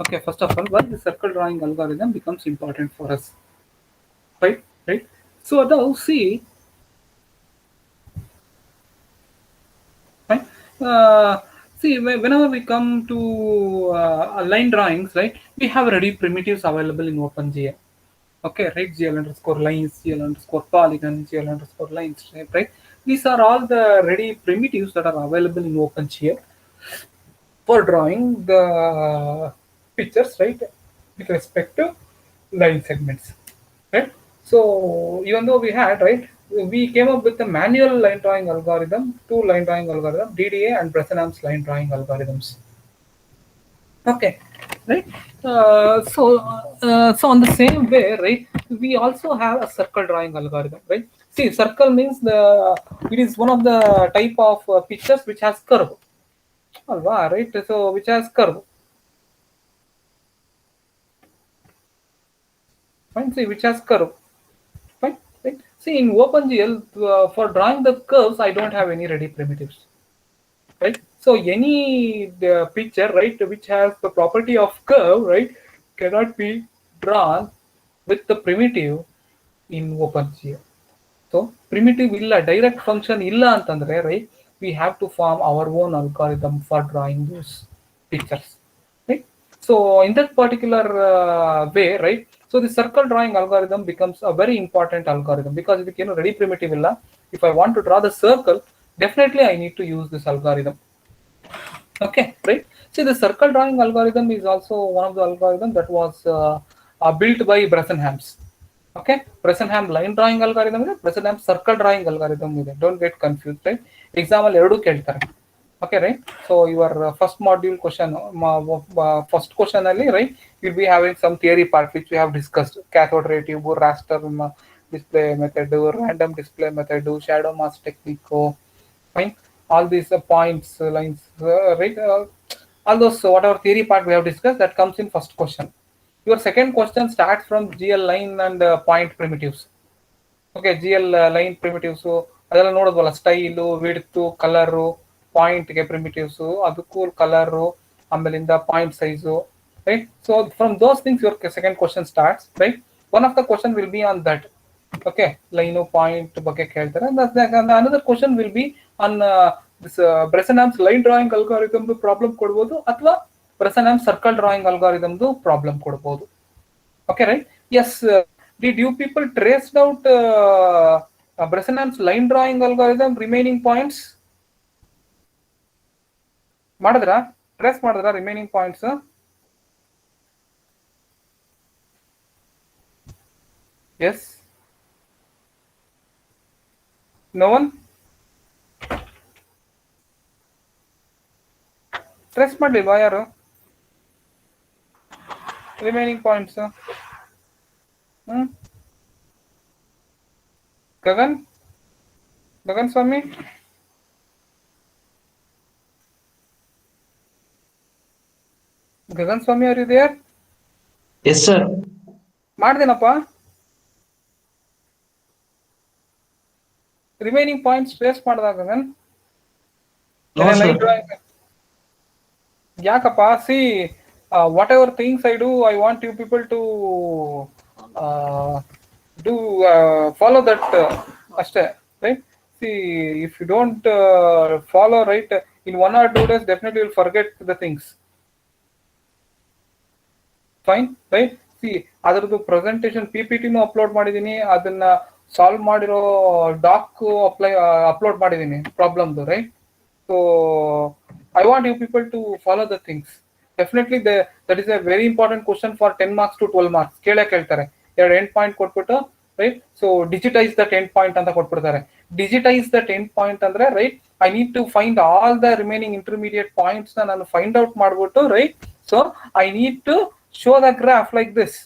Okay, first of all, why the circle drawing algorithm becomes important for us, right? Right. So now see, right? Uh, see, whenever we come to line drawings, right? We have ready primitives available in OpenGL. Okay, right? GL underscore lines, GL underscore polygon, GL underscore lines, right? These are all the ready primitives that are available in OpenGL for drawing the pictures, right, with respect to line segments, right? So even though we had, right, we came up with the manual line drawing algorithm, two line drawing algorithm, DDA and Bresenham's line drawing algorithms. Okay, right. So on the same way, right, we also have a circle drawing algorithm, right? See, circle means it is one of the type of pictures which has curve. Alva, right? So which has curve. Fine. See, which has curve. Fine. Right. See, in OpenGL, for drawing the curves, I don't have any ready primitives. Right. So any picture, right, which has the property of curve, right, cannot be drawn with the primitive in OpenGL. So primitive illa, direct function illa antandre, right, we have to form our own algorithm for drawing those pictures, right? So in that particular way, right, so the circle drawing algorithm becomes a very important algorithm, because if you know ready primitive illa, if I want to draw the circle, definitely I need to use this algorithm. Okay, right. See, the circle drawing algorithm is also one of the algorithms that was built by Bresenham's. Okay, Bresenham line drawing algorithm ಇದೆ, Bresenham circle drawing algorithm ಇದೆ. Don't get confused, right? Example ಎರಡು ಕೇಳ್ತಾರೆ. Okay, right? So your first module question, first question ಅಲ್ಲಿ, right, you'll be having some theory part which we have discussed: cathode ray tube, raster display method, random display method, shadow mask technique, fine, all these points, lines, right? All those whatever theory part we have discussed, that comes in first question. Your second question starts from GL line and point primitives. Okay, GL line primitives ಅದೆಲ್ಲ ನೋಡೋದ್ವಲ್ಲ, style, width, colour, ಪಾಯಿಂಟ್ಗೆ primitives, ಅದಕ್ಕೂ colour, ಆಮೇಲಿಂದ point size, right? So from those things your second question starts, right? One of the question will be on that. Okay, line point ಬಗ್ಗೆ ಕೇಳ್ತಾರೆ. Another question will be on this Bresenham's line drawing algorithm problem ಕೊಡ್ಬೋದು, ಅಥವಾ Bresenham's circle drawing algorithm problem ಕೊಡ್ಬೋದು. Okay, right? Yes. Did you people traced out Bresenham's line drawing algorithm remaining points? ಮಾಡಿದ್ರಾ? Trace ಮಾಡಿದ್ರಾ remaining points? Yes. No one? Trace ಮಾಡಲಿಲ್ವಾ ಯಾರು remaining points? Gagan Swami, Gagan Swami ಅವರು ಇದೆಯಾ? Yes sir. ಮಾಡ್ದೇನಪ್ಪ ರಿಮೈನಿಂಗ್ ಪಾಯಿಂಟ್ಸ್ ಟ್ರೇಸ್ ಮಾಡಿದಾಗ ಗಗನ್? ಯಾಕಪ್ಪ? See, whatever things I do, I want you people to do follow that ಅಷ್ಟೇ, right? See, if you don't follow, right, in 1 or 2 days definitely you'll forget the things. Fine, right? See, ಅದರದ್ದು presentation PPT upload ಮಾಡಿದೀನಿ, ಅದನ್ನ solve ಮಾಡಿರೋ dock upload ಮಾಡಿದೀನಿ ಪ್ರಾಬ್ಲಮ್ದು, right? So I want you people to follow the things. Definitely that is a very important question for 10 marks to 12 marks. ಕೇಳ್ತಾರೆ, ಎರಡು end point ಕೊಟ್ಬಿಟ್ಟು, right? So digitise that end point ಅಂತ ಕೊಟ್ಬಿಡ್ತಾರೆ. Digitise that end point ಅಂದ್ರೆ, right, I need to find all the remaining intermediate points ನಾನು find out ಮಾಡ್ಬಿಟ್ಟು, right, so I need to show the graph like this.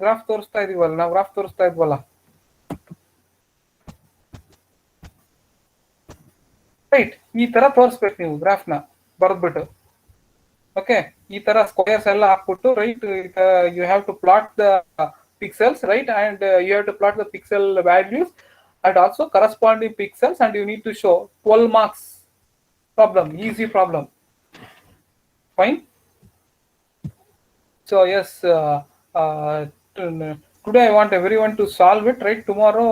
Graph ತೋರಿಸ್ತಾ ಇದೀವಲ್ಲ, ನಾವು graph ತೋರಿಸ್ತಾ ಇದ್ವಲ್ಲ, right? ಈ ತರ ತೋರಿಸ್ಬೇಕು ನೀವು ಗ್ರಾಫ್ನ ಬರೆದ್ಬಿಟ್ಟು. ಓಕೆ, ಈ ತರ ಸ್ಕ್ವೇರ್ಸ್ ಎಲ್ಲ ಹಾಕ್ಬಿಟ್ಟು, right, you have to plot the pixels, right, and you have to plot the pixel values and also corresponding pixels, and you need to show 12 marks problem, easy problem. Fine. So yes, today I want everyone to solve it. Right, tomorrow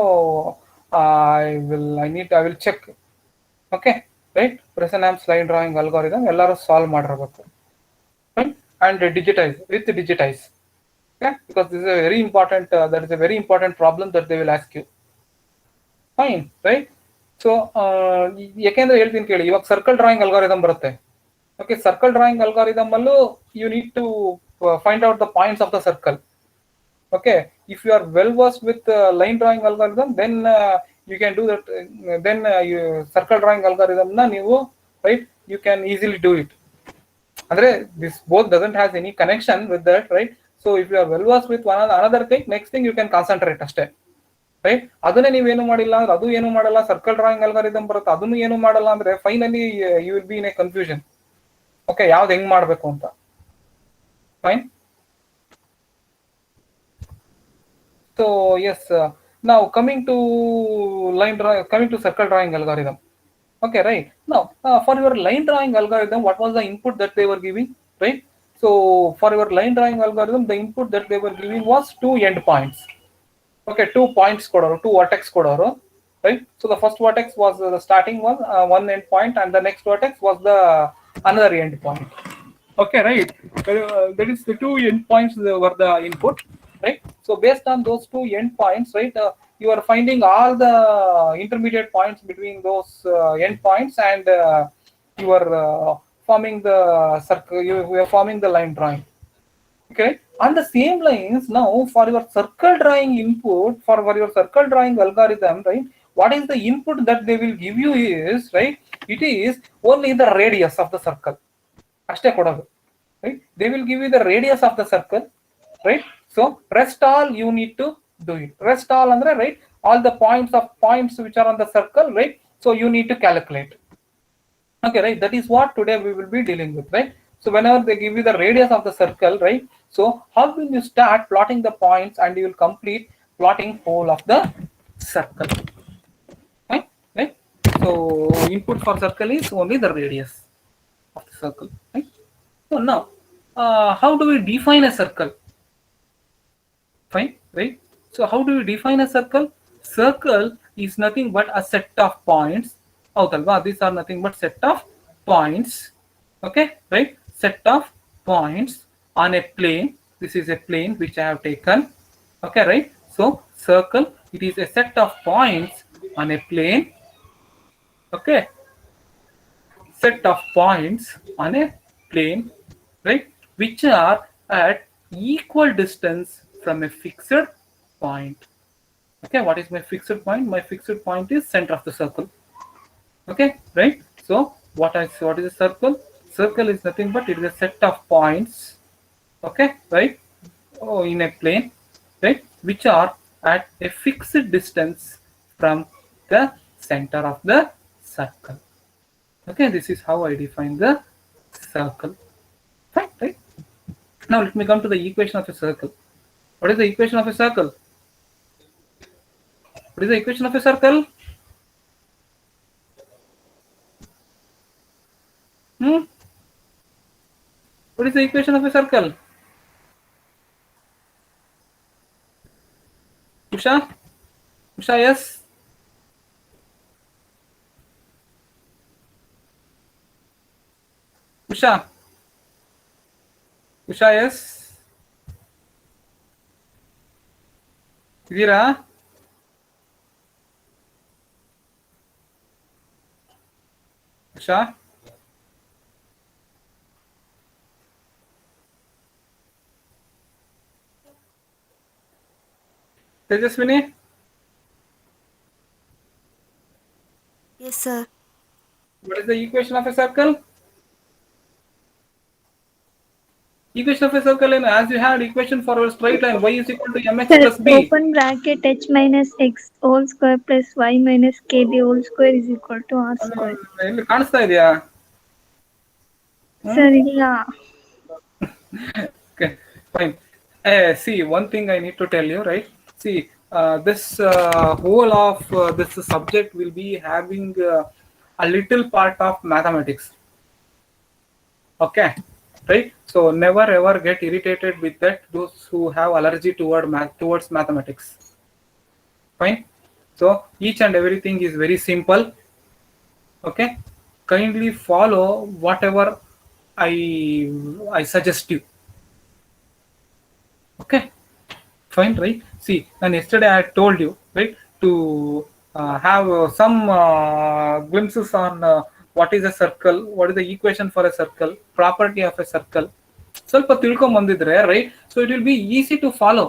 I will check. Okay, right? Bresenham's line drawing algorithm ಎಲ್ಲರೂ solve ಮಾಡಿರಬೇಕು, right? And digitize. Okay, because this is a very important that is a very important problem that they will ask you. Fine, right? So ಯಾಕೆಂದ್ರೆ ಹೇಳ್ತೀನಿ ಕೇಳಿ, ಇವಾಗ circle drawing algorithm ಬರುತ್ತೆ. Okay, circle drawing algorithm ಅಲ್ಲೂ you need to find out the points of the circle. Okay, if you are well versed with line drawing algorithm, then you can do that. Then circle drawing algorithm na ನೀವು, right, you can easily do it. Andre this both doesn't has any connection with that, right? So if you are well versed with one another thing, next thing you can concentrate ಅಷ್ಟೇ, right? ಅದನ್ನೇ ನೀವೇನು ಮಾಡಿಲ್ಲ ಅಂದ್ರೆ ಅದು ಏನು ಮಾಡಲ್ಲ, circle drawing algorithm ಬರುತ್ತೆ ಅದನ್ನು ಏನು ಮಾಡಲ್ಲ ಅಂದ್ರೆ finally you will be in a confusion. Okay, ಯಾವ್ದು ಹೆಂಗ್ ಮಾಡ್ಬೇಕು ಅಂತ. Fine. So yes, now coming to circle drawing algorithm. Okay, right. Now for your line drawing algorithm, what was the input that they were giving, right? So for your line drawing algorithm, the input that they were giving was 2 endpoints. Okay, 2 points kodaru, 2 vertex kodaru, right? So the first vertex was the starting one, one endpoint, and the next vertex was the another endpoint. Okay, right. That is the 2 endpoints were the input, right? So based on those 2 endpoints, right, you are finding all the intermediate points between those endpoints, and you are forming the circle. You are forming the line drawing. Okay, on the same lines, now for your circle drawing input, for your circle drawing algorithm, right, what is the input that they will give you is, right, it is only the radius of the circle. ಅಷ್ಟೇ ಕೊಡೋದು, right? They will give you the radius of the circle, right? So rest all you need to do it. Rest all andre, right, all the points which are on the circle, right? So you need to calculate. Okay, right? That is what today we will be dealing with, right? So whenever they give you the radius of the circle, right, so how will you start plotting the points and you will complete plotting whole of the circle, right? Right? So input for circle is only the radius of the circle, right? So now how do we define a circle? Fine, right? So how do we define a circle? Circle is nothing but a set of points. These are nothing but set of points. Okay, right? Set of points on a plane. This is a plane which I have taken. Okay, right? So circle, it is a set of points on a plane. Okay, set of points on a plane, right, which are at equal distance from a fixed point. Okay, what is my fixed point? My fixed point is center of the circle. Okay, right? So what is a circle? Circle is nothing but it is a set of points, okay, right, in a plane, right, which are at a fixed distance from the center of the circle. Okay, this is how I define the circle. Fine, right? Now let me come to the equation of a circle. What is the equation of a circle? What is the equation of a circle? What is the equation of a circle? Usha? Usha, yes? Usha? Usha, yes? Idira? Usha? Tejaswini? Yes, sir. What is the equation of a circle? Equation of a circle, and as you had equation for a straight line, y is equal to mx Sir, plus b. open bracket h minus x whole square plus y minus kb whole square is equal to r square. ಇಲ್ಲಿ ಕಾಣಿಸ್ತಾ ಇದೆಯಾ? Sir, ಇಲ್ಲ. Okay, fine. See, one thing I need to tell you, right? See, this whole of this subject will be having a little part of mathematics. Okay, right? So never ever get irritated with that, those who have allergy towards mathematics. Fine. So each and everything is very simple. Okay, kindly follow whatever I suggest you. Okay, fine, right? See, and yesterday I told you, right, to have some glimpses on what is a circle, what is the equation for a circle, property of a circle. ಸ್ವಲ್ಪ ತಿಳ್ಕೊಂಡ್ ಬಂದಿದ್ರೆ right, so it will be easy to follow.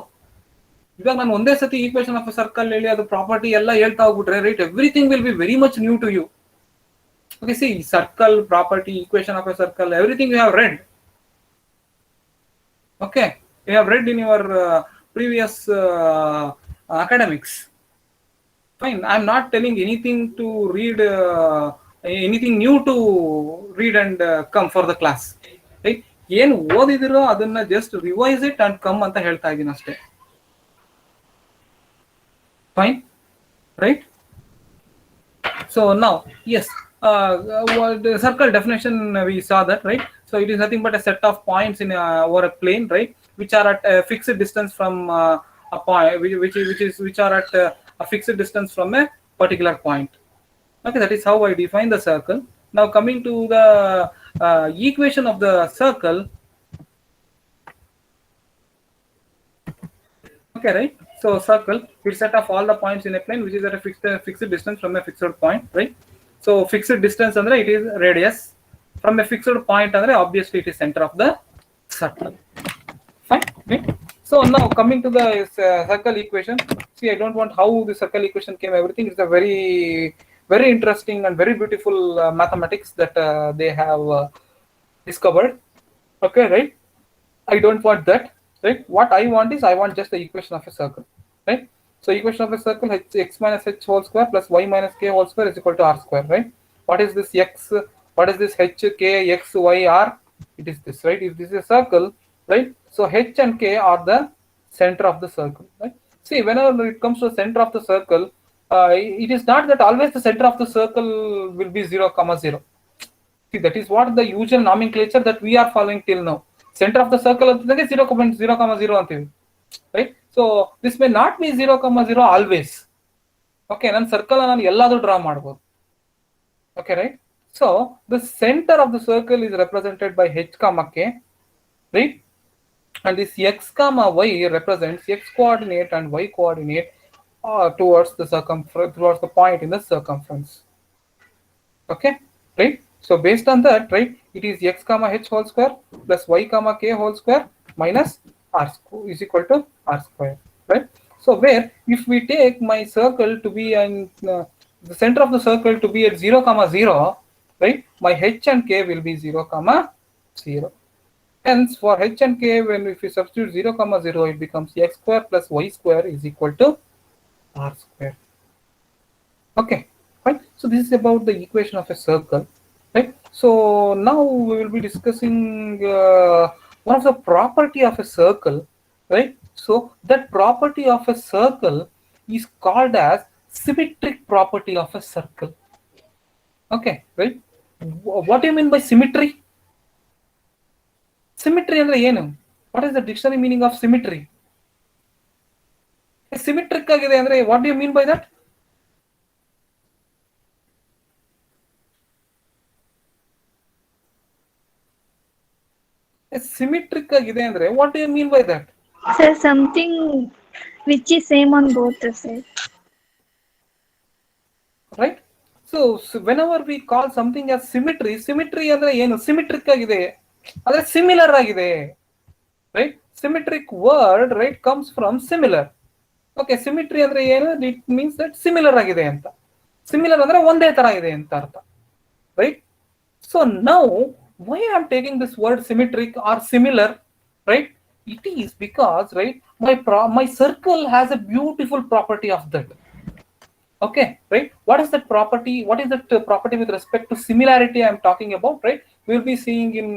ಇವಾಗ ನಾನು ಒಂದೇ ಸತಿ equation of circle ಹೇಳಿ ಅದು property ಎಲ್ಲ ಹೇಳ್ತಾ ಹೋಗ್ಬಿಟ್ರೆ right, everything will be very much new to you. Okay, see, circle, property, equation of a circle, everything you have read. Okay, you have read in your previous academics. Fine, I'm not telling anything to read, anything new to read and come for the class. Right? ಏನು ಓದಿದಿರೋ ಅದನ್ನ just revise it and come ಅಂತ ಹೇಳ್ತಾ ಇದ್ದೀನಿ ಅಷ್ಟೇ. Fine, right? So now, yes, the circle definition we saw that, right? So it is nothing but a set of points in over a plane, right, which are at a fixed distance from a point, which are at a fixed distance from a particular point. Okay, that is how I define the circle. Now coming to the equation of the circle. Okay, right? So circle, it's set of all the points in a plane which is at a fixed distance from a fixed point, right? So fixed distance andre it is radius from a fixed point andre obviously it is center of the circle. Fine, right? So now coming to the circle equation. See, I don't want how the circle equation came, everything is a very very interesting and very beautiful mathematics that they have discovered. Okay, right? I don't want that, right? What I want is I want just the equation of a circle, right? So equation of a circle, x minus h whole square plus y minus k whole square is equal to r square, right? What is this x? What is this h, k, x, y, r? It is this, right? If this is a circle, right? So h and k are the center of the circle, right? See, whenever it comes to the center of the circle, it is not that always the center of the circle will be 0, 0. See, that is what the usual nomenclature that we are following till now. Center of the circle ಅಂತಂದ್ರೆ 0.0, ಅಂತೀವಿ, right? So this may not be 0, 0 always. Okay, ನಾನು circle ನಾನು ಎಲ್ಲಾದ್ರೂ draw ಮಾಡಬಹುದು. Okay, right? So the center of the circle is represented by h, k, right? And this x, y represents x coordinate and y coordinate towards the circumference, towards the point in the circumference. Okay, right? So based on that, right, it is x comma h whole square plus y comma k whole square minus r is equal to r square, right? So where if we take my circle to be in the center of the circle to be at 0, 0, right, my h and k will be 0, 0. Hence for h and k, when if we substitute 0, 0, it becomes x square plus y square is equal to r square. Okay, fine. So this is about the equation of a circle, right? So now we will be discussing one of the property of a circle, right? So that property of a circle is called as symmetric property of a circle. Okay, right? What do you mean by symmetry? Symmetry andre ಏನು? What is the dictionary meaning of symmetry? Symmetric ಆಗಿದೆ ಅಂದ್ರೆ what do you mean by that? Symmetric ಆಗಿದೆ ಅಂದ್ರೆ what do you mean by that? Sir, something which is same on both the sides. Right? So whenever we call something as symmetry, symmetry ಅಂದ್ರೆ ಏನು? Symmetric ಆಗಿದೆ ಅಂದ್ರೆ similar ಆಗಿದೆ, right? Symmetric word, right, comes from similar. Okay, symmetry ಅಂದ್ರೆ ಏನು? It means that similar ಆಗಿದೆ ಅಂತ. Similar ಅಂದ್ರೆ ಒಂದೇ ತರ ಇದೆ ಅಂತ ಅರ್ಥ, right? So now why I am taking this word symmetric or similar, right? It is because, right, my circle has a beautiful property of that. Okay, right? What is that property? What is that property with respect to similarity I am talking about, right? We'll be seeing in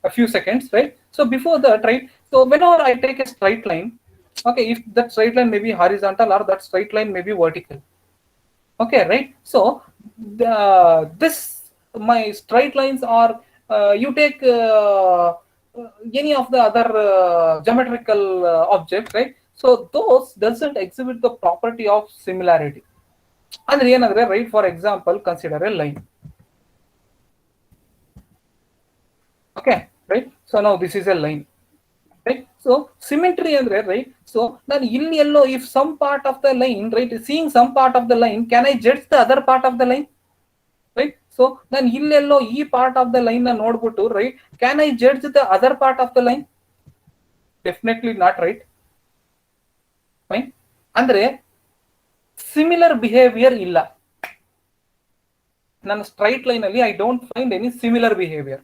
a few seconds, right? So before that, right, so whenever I take a straight line, okay, if that straight line may be horizontal or that straight line may be vertical. Okay, right? So this my straight lines are you take any of the other geometrical object, right? So those doesn't exhibit the property of similarity. ಅಂದ್ರೆ ಏನಂದ್ರೆ, right, for example, consider a line. Okay, right? So now this is a line, right? So symmetry andre, right? So ನಾನು ಇಲ್ಲಿ ಎಲ್ಲೋ, if some part of the line, right, seeing some part of the line, can I judge the other part of the line? Right? So ನಾನು ಇಲ್ಲೆಲ್ಲೋ ಈ part of the line ನ ನೋಡ್ಬಿಟ್ಟು, right, can I judge the other part of the line? Definitely not, right? Fine. ಅಂದ್ರೆ similar behaviour ಇಲ್ಲ. ನನ್ನ straight line ಅಲ್ಲಿ I don't find any similar behaviour.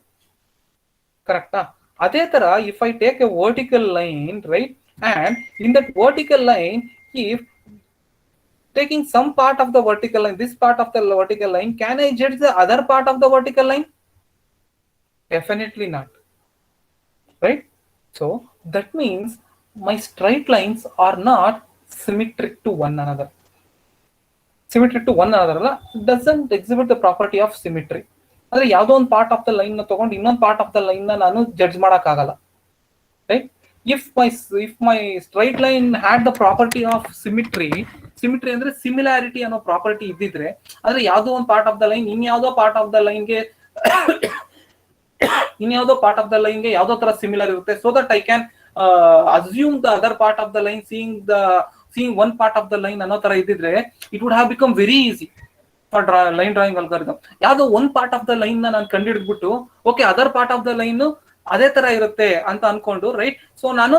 ಕರೆಕ್ಟಾ? ಅದೇ ತರ if I take A vertical line, right, and in that vertical line, if taking some part of the vertical line, this part of the vertical line, can I judge the other part of the vertical line? Definitely not, right? So that means my straight lines are not symmetric to one another. Symmetric to one another ಅಲ್ಲ, doesn't exhibit the property of symmetry. ಅಂದ್ರೆ ಯಾವುದೋ ಒಂದು part of the line ನ ತಗೊಂಡು ಇನ್ನೊಂದು part of the line ನ ನಾನು judge ಮಾಡಕ್ ಆಗಲ್ಲ, right? if my straight line had the property of symmetry ಅಂದ್ರೆ ಸಿಮಿಲಾರಿಟಿ ಅನ್ನೋ ಪ್ರಾಪರ್ಟಿ ಇದ್ದಿದ್ರೆ, ಅಂದ್ರೆ ಯಾವುದೋ ಒಂದು ಪಾರ್ಟ್ ಆಫ್ ದ ಲೈನ್ ಇನ್ಯಾವುದೋ ಪಾರ್ಟ್ ಆಫ್ ದ ಲೈನ್ಗೆ ಯಾವುದೋ ತರ ಸಿಮಿಲರ್ ಇರುತ್ತೆ, so that I can assume the other part of the line seeing one part of the line ಅನ್ನೋ ತರ ಇದ್ದಿದ್ರೆ, it would have become very easy for line drawing algorithm. ಯಾವುದೋ ಒಂದು part of the line ನ ನಾನು ಕಂಡುಹಿಡಿದ್ಬಿಟ್ಟು, okay other part of the line ಅದೇ ತರ ಇರುತ್ತೆ ಅಂತ ಅನ್ಕೊಂಡು, ರೈಟ್, ಸೊ ನಾನು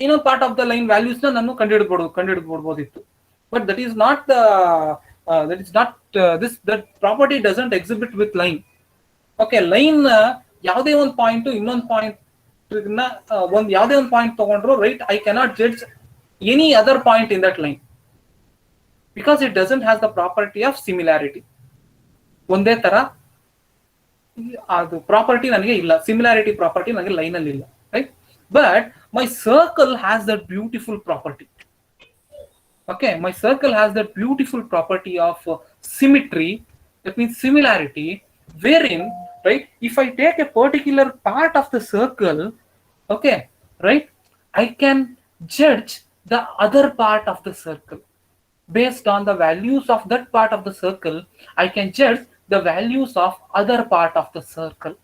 ಇನ್ನೊಂದು part of the line values ನ ನಾನು ಕಂಡುಹಿಡ್ಬೋದಿತ್ತು. But that is not that property doesn't exhibit with line. Okay, line ಯಾವುದೇ ಒಂದು ಪಾಯಿಂಟ್ ಇನ್ನೊಂದು ಪಾಯಿಂಟ್ ಯಾವುದೇ ಒಂದು ಪಾಯಿಂಟ್ ತಗೊಂಡ್ರು, right, I cannot judge any other point in that line because it doesn't has the property of similarity. ಒಂದೇ ತರ ಅದು property ನನಗೆ ಇಲ್ಲ, ಸಿಮಿಲಾರಿಟಿ ಪ್ರಾಪರ್ಟಿ ನನಗೆ ಲೈನ್ ಅಲ್ಲಿ ಇಲ್ಲ, right? But my circle has that beautiful property. Okay, my circle has that beautiful property of symmetry, that means similarity, wherein, right, if I take a particular part of the circle, okay, right, I can judge the other part of the circle. Based on the values of that part of the circle, I can judge the values of other part of the circle.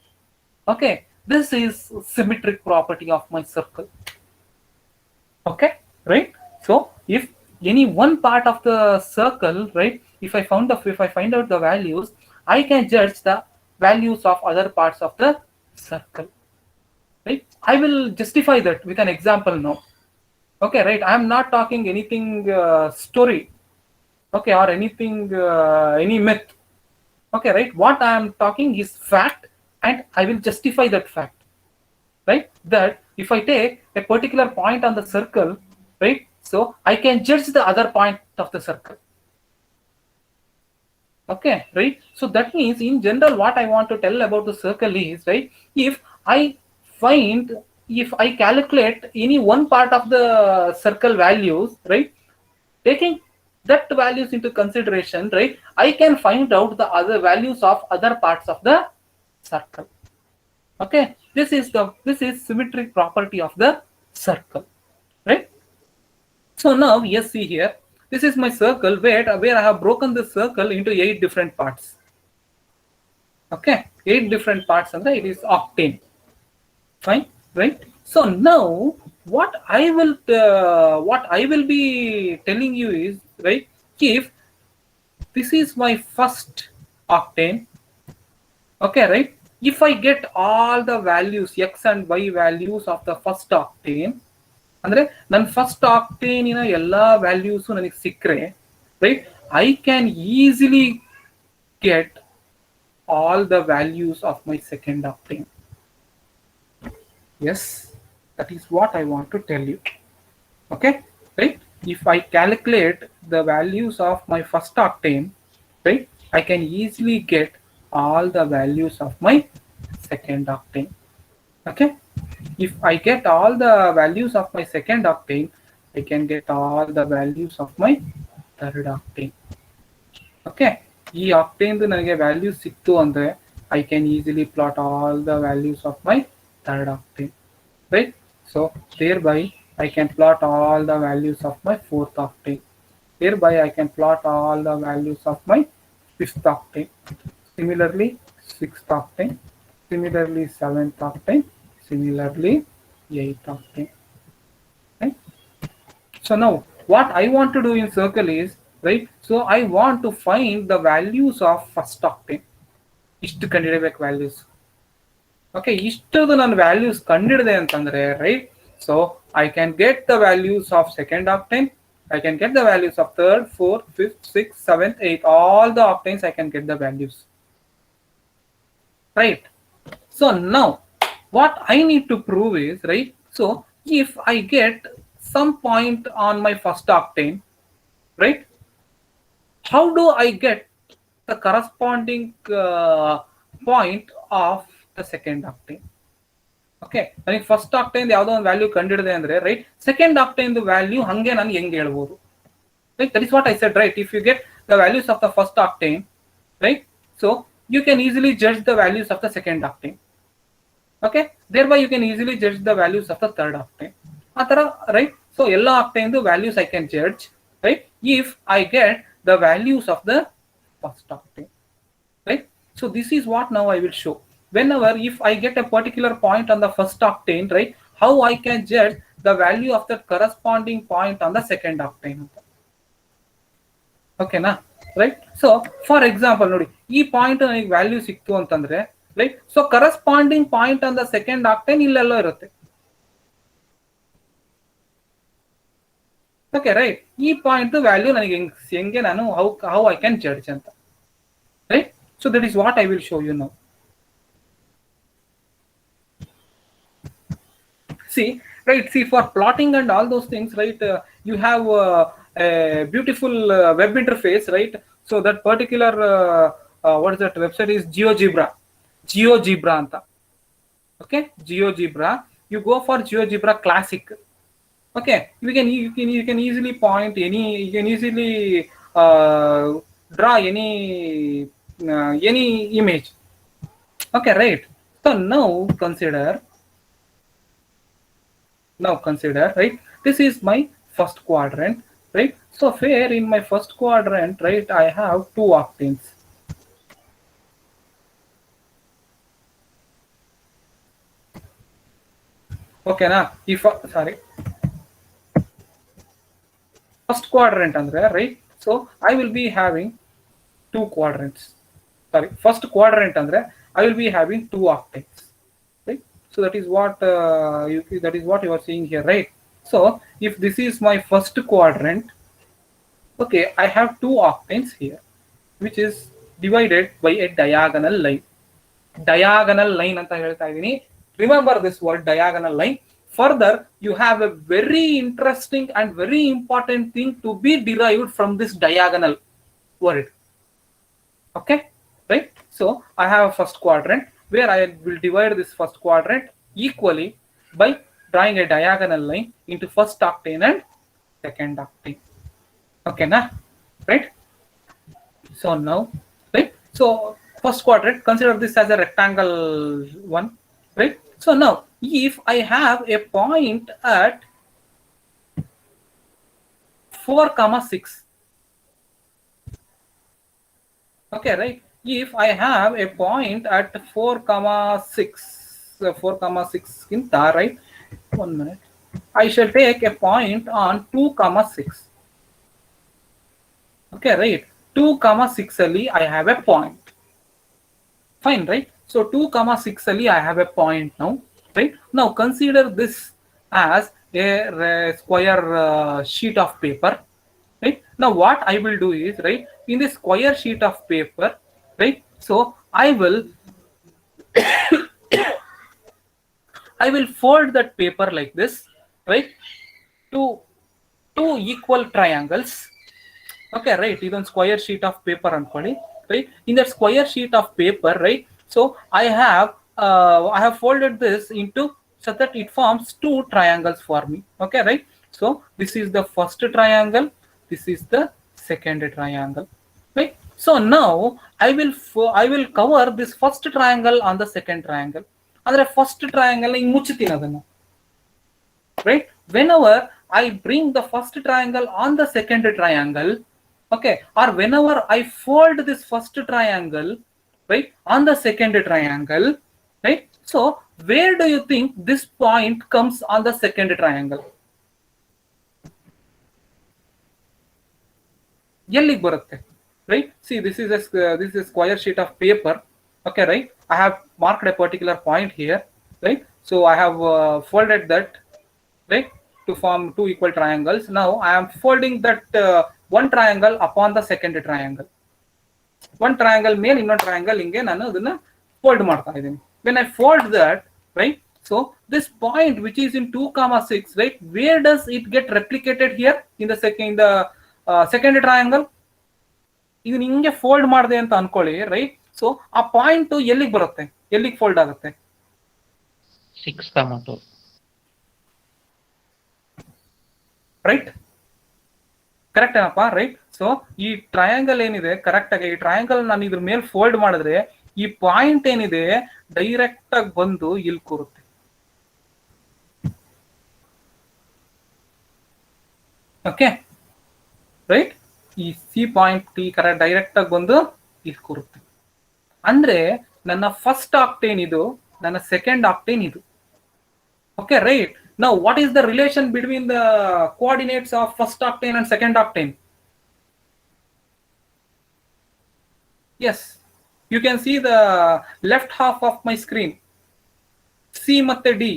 Okay, this is symmetric property of my circle. Okay, right? So if any one part of the circle, right, if I find out the values, I can judge the values of other parts of the circle, right? I will justify that with an example now. Okay, right, I am not talking anything story, okay, or anything any myth. Okay, right, what I am talking is fact, and I will justify that fact, right? That if I take a particular point on the circle, right, so I can judge the other point of the circle. Okay, right? So that means in general what I want to tell about the circle is, right, if I calculate any one part of the circle values, right, taking that values into consideration, right, I can find out the other values of other parts of the circle. Okay, this is symmetric property of the circle, right? So now, yes, see here, this is my circle where I have broken the circle into 8 different parts. Okay, 8 different parts, and it is octane. Fine, right? So now, what I will be telling you is, right, if this is my first octane, okay, right? If I get all the values, x and y values of the first octane, ಅಂದ್ರೆ ನನ್ನ first ಆಕ್ಟೇನಿನ ಎಲ್ಲಾ values ನನಗೆ ಸಿಕ್ಕರೆ, right, I can easily get all the values of my second octant. Yes, that is what I want to tell you. Okay, right, if I calculate the values of my first octant, right, I can easily get all the values of my second octant. Okay, if I get all the values of my second octane, I can get all the values of my third octane. Okay, ಈ octane ನನಗೆ values ಸಿಕ್ತು ಅಂದ್ರೆ I can easily plot all the values of my third octane, right? So thereby I can plot all the values of my fourth octane. Hereby I can plot all the values of my fifth octane. Similarly, sixth octane. Similarly, seventh octane. Similarly, eighth octane. Right? So now what I want to do in circle is, right? So I want to find the values of first octane. ಇಷ್ಟು ಕಂಡಿಡಬೇಕು values. Okay, ಇಷ್ಟದು ನನ್ನ values ಕಂಡಿಡಿದೆ ಅಂತಂದ್ರೆ, right? So I can get the values of second octane. I can get the values of third, fourth, fifth, sixth, seventh, eighth. All the octanes I can get the values. Right? So now what I need to prove is, right? So if I get some point on my first octane, right? How do I get the corresponding point of the second octane? Okay, ನನಗೆ first octane ಯಾವುದೋ ಒಂದು value ಕಂಡಿಡಿದೆ ಅಂದ್ರೆ, right, second octane value ಹಂಗೆ ನಾನು ಹೆಂಗೆ ಹೇಳ್ಬೋದು? Right, that is what I said, right? If you get the values of the first octane, right, so you can easily judge the values of the second octane. Okay, thereby you can easily judge the values of the third octane. Atara, right? So all octane the values I can judge, right, if I get the values of the first octane. Right? So this is what now I will show. Whenever if I get a particular point on the first octane, right, how I can judge the value of the corresponding point on the second octane. Okay na? Right? So for example, nodi, ee point ನನಗೆ value ಸಿಕ್ತು ಅಂತಂದ್ರೆ, right, so corresponding point on the second octane ಇಲ್ಲೆಲ್ಲೋ ಇರುತ್ತೆ. Okay, right? ಈ point value ನನಗೆ ಹೆಂಗೆ ನಾನು how I can judge ಅಂತ. Right? So that is what I will show you now. See, right, see, for plotting and all those things, right, you have a beautiful web interface, right? So that particular what is that website is GeoGebra anta. Okay, GeoGebra, you go for GeoGebra Classic. Okay, you can easily point any, you can easily draw any image. Okay, right? So now consider, right, this is my first quadrant, right? So here in my first quadrant, right, I have two octanes. Okay na, if sorry, first quadrant andre, right, so I will be having two quadrants. Sorry, first quadrant andre I will be having two octanes. Right? So that is what you are seeing here, right? So if this is my first quadrant, okay, I have two octanes here, which is divided by a diagonal line. Diagonal line anta ಹೇಳ್ತಾ ಇದೀನಿ. Remember this word, diagonal line. Further, you have a very interesting and very important thing to be derived from this diagonal word. Okay, right? So I have a first quadrant where I will divide this first quadrant equally by drawing a diagonal line into first octane and second octane. Okay na? Right? So now, right, so first quadrant, consider this as a rectangle one, right? So now if I have a point at 4,6, okay, right, if I have a point at 4,6 ginta, right, 1 minute, I shall take a point on 2,6. Okay, right, 2,6 ali I have a point. Fine, right? So 2,6 ali I have a point now, right? Now consider this as a square sheet of paper, right? Now what I will do is, right, in this square sheet of paper, right, so I will fold that paper like this, right, to two equal triangles. Okay, right, ಇದೊಂದು square sheet of paper ಅನ್ಕೊಳ್ಳಿ, right? In that square sheet of paper, right, so I have folded this into so that it forms two triangles for me. Okay, right? So this is the first triangle, this is the second triangle, right? So now I will cover this first triangle on the second triangle. ಅಂದ್ರೆ first triangle ಹಿಂಗ್ ಮುಚ್ಚುತ್ತೀನಿ ಅದನ್ನ, right? Whenever I bring the first triangle on the second triangle, okay, or whenever I fold this first triangle, right, on the second triangle, right? So where do you think this point comes on the second triangle? ಎಲ್ಲಿಗೆ ಬರುತ್ತೆ, right? See, this is a square sheet of paper, okay, right? I have marked a particular point here, right? So I have folded that, right, to form two equal triangles. Now I am folding that one triangle upon the second triangle. One triangle ಮೇಲೆ ಇನ್ನೊಂದು triangle ಹಿಂಗೆ ನಾನು ಅದನ್ನ fold ಮಾಡ್ತಾ ಇದ್ದೀನಿ. When I fold that, right, so this point which is in 2,6, right, where does it get replicated here in the second triangle? ಇದನ್ನ ಹಿಂಗೆ fold ಮಾಡಿದೆ ಅಂತ ಅನ್ಕೊಳ್ಳಿ, ರೈಟ್? ಸೊ ಆ ಪಾಯಿಂಟ್ ಎಲ್ಲಿಗೆ ಬರುತ್ತೆ, ಎಲ್ಲಿಗೆ ಫೋಲ್ಡ್ ಆಗುತ್ತೆ? 6,2, ರೈಟ್? ಕರೆಕ್ಟ್ ಏನಪ್ಪಾ, ರೈಟ್? ಸೊ ಈ ಟ್ರಯಾಂಗಲ್ ಏನಿದೆ, ಕರೆಕ್ಟ್ ಆಗಿ ಈ ಟ್ರಯಾಂಗಲ್ ನಾನು ಇದ್ರ ಮೇಲೆ ಫೋಲ್ಡ್ ಮಾಡಿದ್ರೆ ಈ ಪಾಯಿಂಟ್ ಏನಿದೆ ಡೈರೆಕ್ಟ್ ಆಗಿ ಬಂದು ಇಲ್ಲಿ ಕೂರುತ್ತೆ. Okay, right? ಈ C point T correct direct ಆಗಿ ಬಂದು ಇಲ್ಲಿ ಕೂರುತ್ತೆ. ಅಂದ್ರೆ ನನ್ನ ಫಸ್ಟ್ ಆಕ್ಟೇನ್ ಇದು, ನನ್ನ ಸೆಕೆಂಡ್ ಆಕ್ಟೇನ್ ಇದು. Okay, right? Now what is the relation between the coordinates of first octane and second octane? Yes, you can see the left half of my screen. C ಮತ್ತೆ D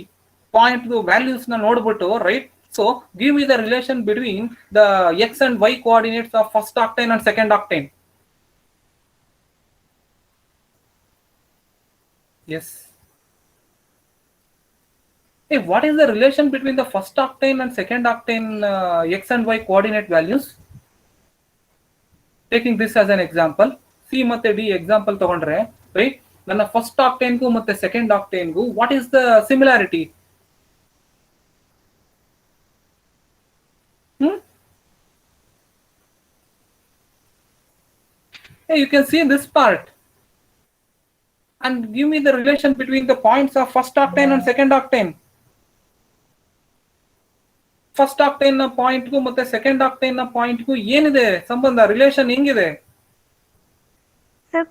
point the values na nodibuttu, right? So give me the relation between the x and y coordinates of first octane and second octane. Yes. Hey, what is the relation between the first octane and second octane x and y coordinate values? Taking this as an example, C ಮತ್ತೆ D example ತಗೊಂಡ್ರೆ, right? ನನ್ನ first octane ಗೂ ಮತ್ತೆ second octane ಗೂ what is the similarity? Hey, you can see this part and give me the relation between the points of first octane and second octane. First octant ನ point ಗೂ ಮತ್ತೆ second octant ನ point ಗೂ ಏನಿದೆ ಸಂಬಂಧ, relation ಹೆಂಗಿದೆ?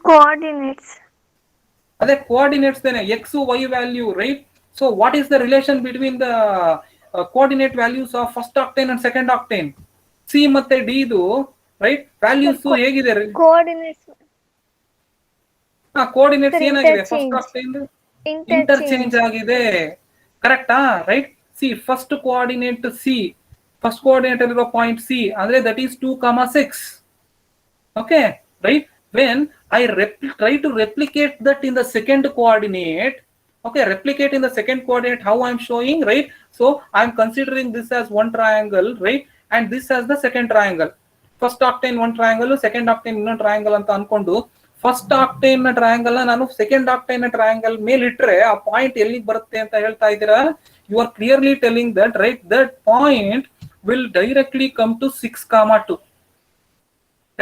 Coordinates. ಅದೇ coordinates ದೇನೆ, X Y value, right? So what is the relation between the coordinate values of first octant and second octant? C ಮತ್ತೆ ಡಿ ಇದು, ರೈಟ್? ವ್ಯಾಲ್ಯೂಸ್ ಹೇಗಿದೆ? ಕೋಆರ್ಡಿನೇಟ್ಸ್ ಕೋಆರ್ಡಿನೇಟ್ಸ್ ಏನಾಗಿದೆ? ಫಸ್ಟ್ ಆಕ್ಟೇನ್ ಇಂಟರ್ಚೇಂಜ್ ಆಗಿದೆ, ಕರೆಕ್ಟಾ? Right? C first coordinate C, first coordinate ಅಲ್ಲಿರೋ point C ಅಂದ್ರೆ that is 2,6. Okay, right? When I try to replicate that in the second coordinate, okay, replicate in the second coordinate, how I am showing, right? So I am considering this as one triangle, right? And this as the second triangle. First octane one triangle, second octane ಇನ್ನೊಂದು triangle ಅಂತ ಅನ್ಕೊಂಡು first octant ನ triangle ನಾನು second octant ನ triangle ಮೇಲೆ ಇಟ್ರೆ ಆ point ಎಲ್ಲಿಗೆ ಬರುತ್ತೆ ಅಂತ ಹೇಳ್ತಾ ಇದ್ದೀರಾ? You are clearly telling that, right? That point will directly come to 6,2,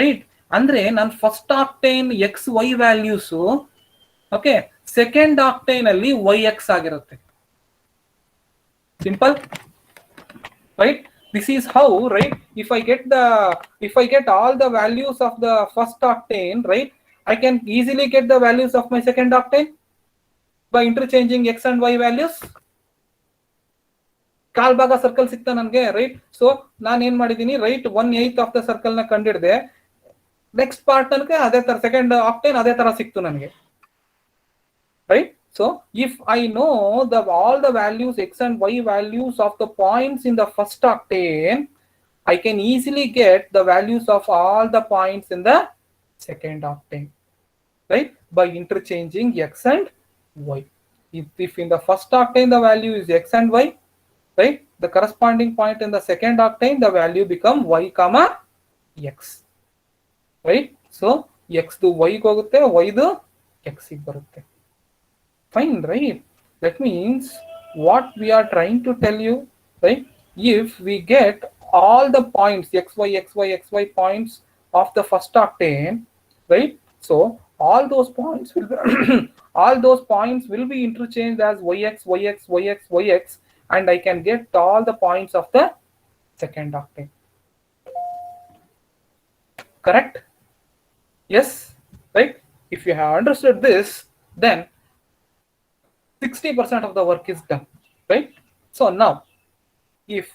right? ಅಂದ್ರೆ ನಾನು first octant X Y values, okay, second octant ಅಲ್ಲಿ ವೈ ಎಕ್ಸ್ ಆಗಿರುತ್ತೆ. Simple, right? This is how, right? If I get all the values of the first octane, right, I can easily get the values of my second octane by interchanging x and y values. ಕಾಲ್ ಭಾಗ circle ಸಿಕ್ತಾ ನನಗೆ, right? So ನಾನು ಏನ್ ಮಾಡಿದೀನಿ, right, 1/8 of the circle ನ ಕಂಡಿಡ್ದೆ. Next part ತನಕ ಅದೇ ತರ ಸೆಕೆಂಡ್ ಆಕ್ಟೇನ್ ಅದೇ ತರ ಸಿಕ್ತು ನನಗೆ, right? So if I know all the values x and y values of the points in the first octane, I can easily get the values of all the points in the second octane, right? By interchanging x and y. If in the first octane the value is x and y, right, the corresponding point in the second octane the value become y comma x, right? So x du y ಹೋಗುತ್ತೆ, y du x ಗೆ ಬರುತ್ತೆ. Fine, right? That means what we are trying to tell you, right? If we get all the points xy points of the first octane, right? So all those points will be all those points will be interchanged as yx, yx, yx, yx, and I can get all the points of the second octane. Correct? Yes, right? If you have understood this, then 60% of the work is done, right? So now, if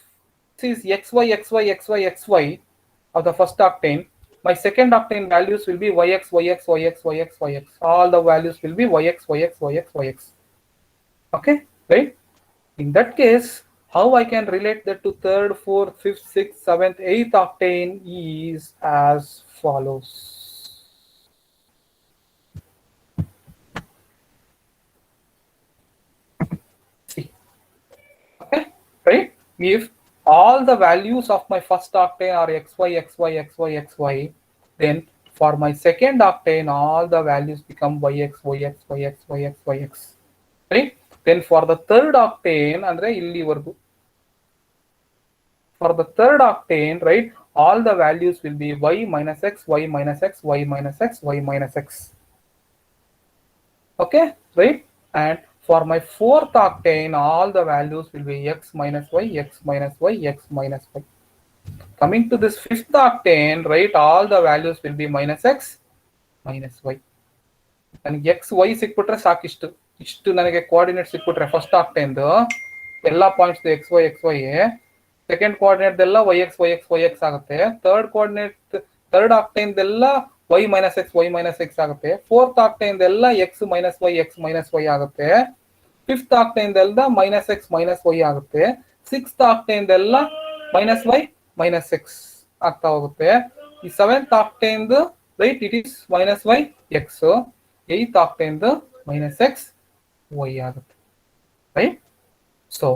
this is xy, xy, xy, xy of the first octane, my second octane values will be yx, yx, yx, yx, yx. All the values will be yx, yx, yx, yx. Okay, right? In that case, how I can relate that to third, fourth, fifth, sixth, seventh, eighth octane is as follows. See, okay, right? If all the values of my first octane are xy, xy, xy, xy, then for my second octane, all the values become yx, yx, yx, yx, yx, right? Then for the third octane, andre illivargu, for the third octane, right, all the values will be y minus x, y minus x, y minus x, y minus x. Okay, right? And for my fourth octane, all the values will be x minus y, x minus y, x minus y. Coming to this fifth octane, right, all the values will be minus x, minus y. ನನಗೆ X Y ಸಿಕ್ಬಿಟ್ರೆ ಸಾಕಿಷ್ಟು, ಇಷ್ಟು ನನಗೆ coordinate ಸಿಕ್ಬಿಟ್ರೆ first ಆಗ್ಟೆಂದು ಎಲ್ಲ points X Y second coordinate Y X Y X Y X ಆಗುತ್ತೆ. Third coordinate third ಆಗ್ಟೆಂದೆಲ್ಲ ವೈ ಮೈನಸ್ ಎಕ್ಸ್ ಆಗುತ್ತೆ. ಫೋರ್ತ್ ಆಗ್ಟೆಂದೆಲ್ಲ ಎಕ್ಸ್ ಮೈನಸ್ ವೈ ಆಗುತ್ತೆ. ಫಿಫ್ತ್ ಆಗ್ಟೆಂದೆಲ್ಲ ಮೈನಸ್ ಎಕ್ಸ್ ಮೈನಸ್ ವೈ ಆಗುತ್ತೆ. ಸಿಕ್ಸ್ತ್ ಆಗ್ಟೆಂದೆಲ್ಲ ಮೈನಸ್ ವೈ ಮೈನಸ್ ಎಕ್ಸ್ ಆಗ್ತಾ ಹೋಗುತ್ತೆ. ಈ ಸೆವೆಂತ್ ಆಗ್ಟೆಂದು right it is minus Y X. eighth octane the minus x y ಆಗುತ್ತೆ, right? So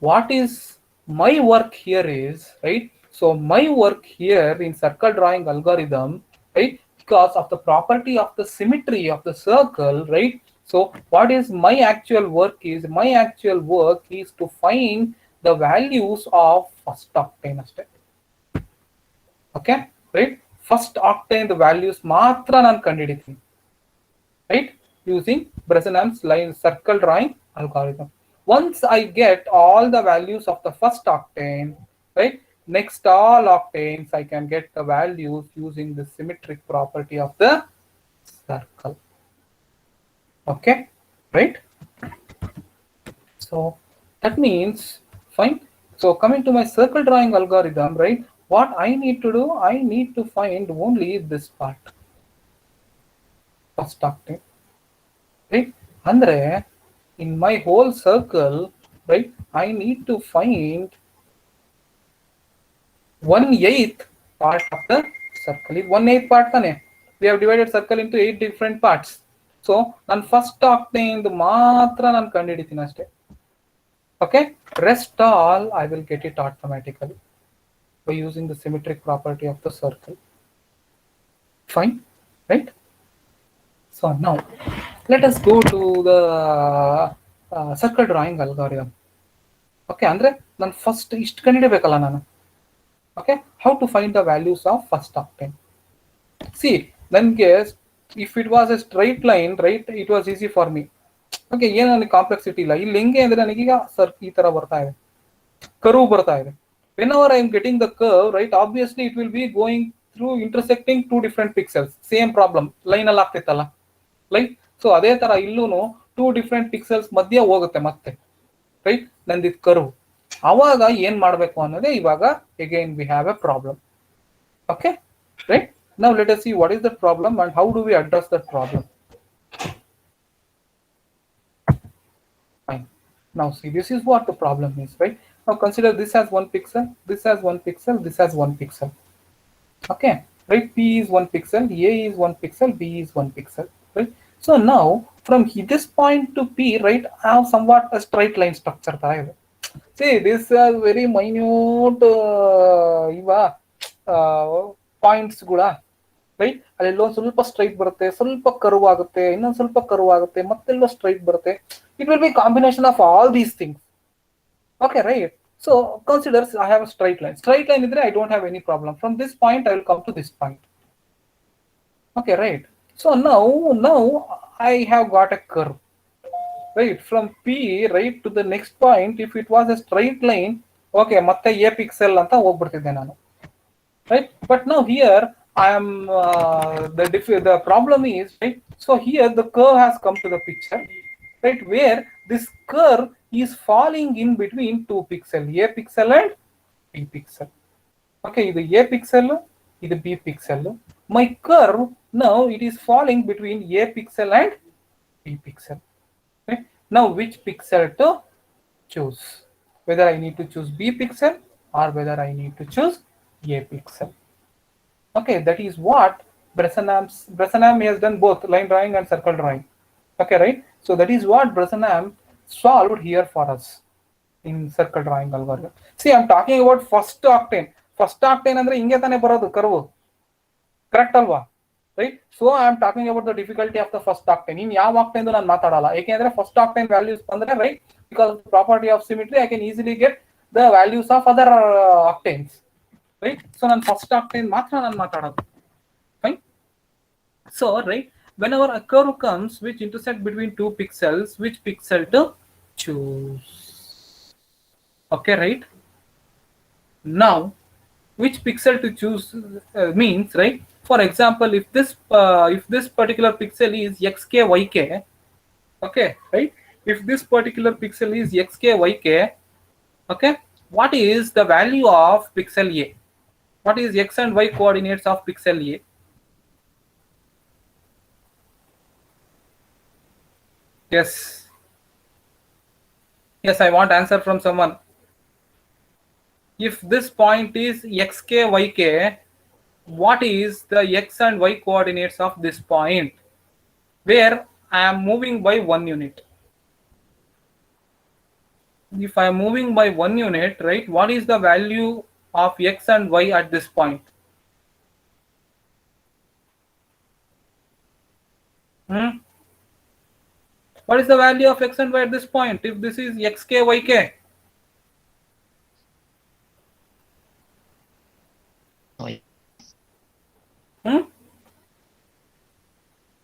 what is my work here is, right, so my work here in circle drawing algorithm, right, because of the property of the symmetry of the circle, right, so what is my actual work is, my actual work is to find the values of first octane ಅಷ್ಟೇ. Okay, right? First octane the values ಮಾತ್ರ ನಾನು ಕಂಡುಹಿಡಿತೀನಿ, right, using bresenham's line circle drawing algorithm. Once I get all the values of the first octane, right, next all octanes I can get the values using the symmetric property of the circle. Okay, right? So that means fine. So coming to my circle drawing algorithm, right, what I need to do, I need to find only this part, first octane, right? Andre in my whole circle, right, I need to find 1/8 part of the circle. Is 1/8 part tane? We have divided circle into 8 different parts. So nan first octane ಮಾತ್ರ ನಾನು ಕಂಡುಹಿಡಿತೀನಿ ಅಷ್ಟೇ. Okay, rest all I will get it automatically by using the symmetric property of the circle. Fine, right? So now let us go to the circle drawing algorithm. Okay, ಅಂದ್ರೆ ನಾನು first ಇಷ್ಟು ಕಂಡುಹಿಡಬೇಕಲ್ಲ ನಾನು. Okay, how to find the values of first octane? See, ನನಗೆ if it was a straight line, right, it was easy for me. Okay, ಏನು ನನಗೆ complexity ಇಲ್ಲ. ಇಲ್ಲಿ ಹೆಂಗೆ ಅಂದ್ರೆ ನನಗೀಗ ಸರ್ ಈ ತರ ಬರ್ತಾ ಇದೆ, ಕರ್ವ್ ಬರ್ತಾ ಇದೆ. whenever I am getting the curve, right, obviously it will be going through intersecting two different pixels. Same problem line ಅಲ್ಲಿ ಆಗ್ತಿತ್ತಲ್ಲ, ಲೈಕ್ ಸೊ ಅದೇ ತರ ಇಲ್ಲೂ ಟೂ ಡಿಫ್ರೆಂಟ್ ಪಿಕ್ಸೆಲ್ಸ್ ಮಧ್ಯೆ ಹೋಗುತ್ತೆ ಮತ್ತೆ, ರೈಟ್, ನಂದಿದ್ ಕರ್ವ್. ಅವಾಗ ಏನ್ ಮಾಡ್ಬೇಕು ಅನ್ನೋದೇ ಇವಾಗ again we have A problem. Okay, right, now let us see what is the problem and how do we address that problem. Fine, now see, this is what the problem is, right? Now consider this has 1 pixel, this has 1 pixel, this has 1 pixel. Okay, right, p is 1 pixel, a is 1 pixel, b is 1 pixel, right? So now from this point to p, right, I have somewhat a straight line structure ತರ ಇದೆ. See, this is very minute points ಗಳ, right, ಅಲ್ಲೆಲ್ಲೋ ಸ್ವಲ್ಪ straight ಬರುತ್ತೆ, ಸ್ವಲ್ಪ curve ಆಗುತ್ತೆ, ಇನ್ನೊಂದು ಸ್ವಲ್ಪ ಕರ್ವ್ ಆಗುತ್ತೆ, ಮತ್ತೆಲ್ಲೋ ಸ್ಟ್ರೈಟ್ ಬರುತ್ತೆ. It will B combination of all these things. Okay, right. So consider I have a straight line. Straight line idre I don't have any problem. From this point I will come to this point. Okay, right. So now I have got a curve, right? From P right to the next point. If it was a straight line, okay, ಮತ್ತೆ a pixel ಅಂತ ಹೋಗ್ಬಿಡ್ತಿದ್ದೆ ನಾನು, right? But now here I am the problem is, right? So here the curve has come to the picture, right? Where this curve is falling in between two pixel, a pixel and b pixel. Okay, ಇದು a pixel, ಇದು b pixel. My curve now it is falling between a pixel and b pixel. Okay? Now which pixel to choose? Whether I need to choose b pixel or whether I need to choose a pixel. Okay, that is what Bresenham has done, both line drawing and circle drawing. Okay, right? So that is what Bresenham solved here for us in circle drawing algorithm. See, I'm talking about first octane. First octane ಅಂದ್ರೆ ಹಿಂಗೆ ತಾನೇ ಬರೋದು curve, correct ಅಲ್ವಾ? Right. So I am talking about the difficulty of the first octant. ಇನ್ ಯಾವ octant ನಾನು ಮಾತಾಡಲ್ಲ, ಯಾಕೆಂದ್ರೆ ಫಸ್ಟ್ ಆಕ್ಟೈನ್ ವ್ಯಾಲ್ಯೂಸ್ ಬಂದ್ರೆ, right, because property of symmetry I can easily get the values of other octants, right. So ನಾನು first octant ಮಾತ್ರ ನಾನು ಮಾತಾಡೋದು. Fine. So right, whenever a curve comes which intersect between two pixels, which pixel to choose? Okay, right? Now which pixel to choose means, right, for example, if this particular pixel is xk yk, okay, right, if this particular pixel is xk yk, okay, what is the value of pixel a? What is x and y coordinates of pixel a? Yes, yes, I want answer from someone. If this point is xk yk, what is the x and y coordinates of this point where I am moving by 1 unit? If I am moving by 1 unit, right, what is the value of x and y at this point? What is the value of x and y at this point if this is xk yk?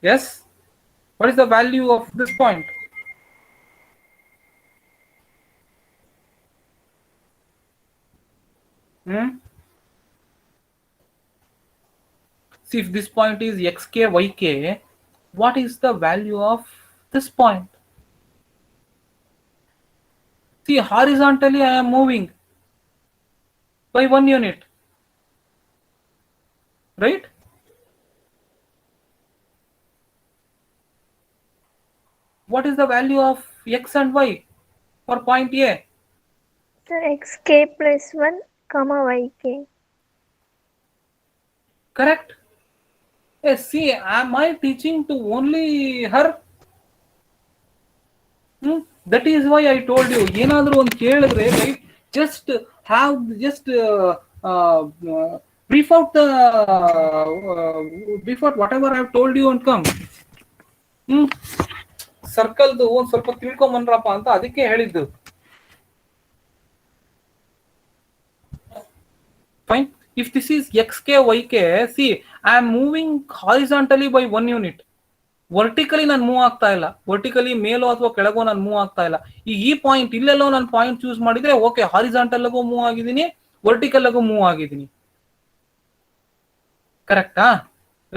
Yes, what is the value of this point? See, if this point is xk yk, what is the value of this point? See, horizontally I am moving by 1 unit, right? What is the value of x and y for point A? Sir, xk plus 1 comma yk. Correct. Yes, see, am I teaching to only her? That is why I told you, ಏನಾದರೂ ಒಂದು ಕೇಳಿದ್ರೆ, right, just have just brief out the brief out whatever I have told you and come. ಸರ್ಕಲ್ದು ಒಂದು ಸ್ವಲ್ಪ ತಿಳ್ಕೊಂಬನ್ರಪ್ಪ ಅಂತ ಅದಕ್ಕೆ ಹೇಳಿದ್ದು. Fine. If this is xk yk, see, I am moving horizontally by 1 unit. Vertically ನಾನು move ಆಗ್ತಾ ಇಲ್ಲ, vertically ಮೇಲೋ ಅಥವಾ ಕೆಳಗೋ ನಾನು ಮೂವ್ ಆಗ್ತಾ ಇಲ್ಲ. ಈ ಪಾಯಿಂಟ್ ಇಲ್ಲೆಲ್ಲೋ ನಾನು ಪಾಯಿಂಟ್ ಚೂಸ್ ಮಾಡಿದ್ರೆ, ಓಕೆ, ಹಾರಿಜಾಂಟಲ್ಗೂ ಮೂವ್ ಆಗಿದ್ದೀನಿ, ವರ್ಟಿಕಲ್ಗೂ ಮೂವ್ ಆಗಿದ್ದೀನಿ, ಕರೆಕ್ಟಾ?